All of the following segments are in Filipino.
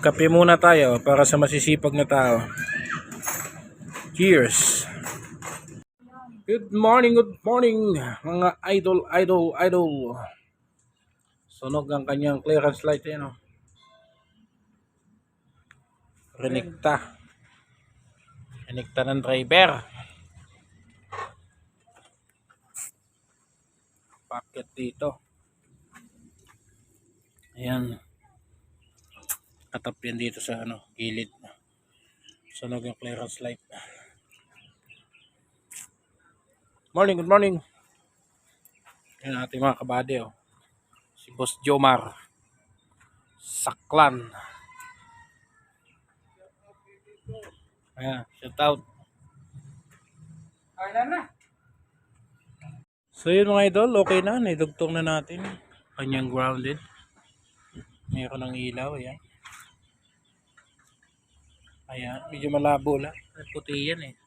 Kape muna tayo para sa masisipag na tao. Cheers! Good morning mga idol. Sunog ang kanyang clearance light yan, oh. Renikta ng driver. Packet dito. Ayan. Katap yan dito sa gilid. Sunog yung clearance light. Good morning. Yan ating mga kabady, oh. Si Boss Jomar Saklan. Ayan, shout out. So yun mga idol, okay na. Naidugtong na natin. Kanyang grounded. Mayroon ng ilaw, ayan. Ayan, medyo malabo lang. Puti yan, eh.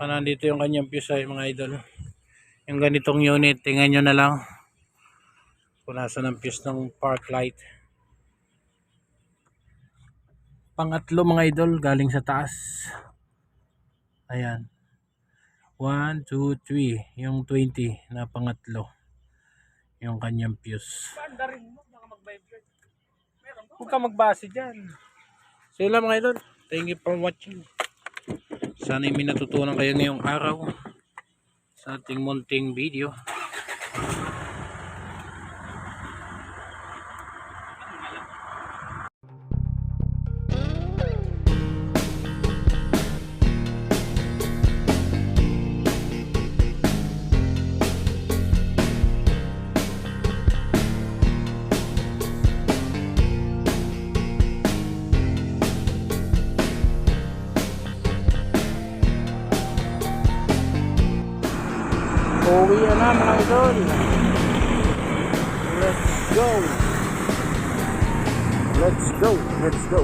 Nandito yung kanyang fuse, ay mga idol. Yung ganitong unit, tingnan nyo na lang kung nasa ng fuse ng park light. Pangatlo mga idol, galing sa taas. Ayan. 1, 2, 3. Yung 20 na pangatlo. Yung kanyang fuse. Huwag ka magbase dyan. So yun lang mga idol. Thank you for watching. Sana may natutunan kayo ngayong araw sa ating munting video. Uwi na mga idol. Let's go.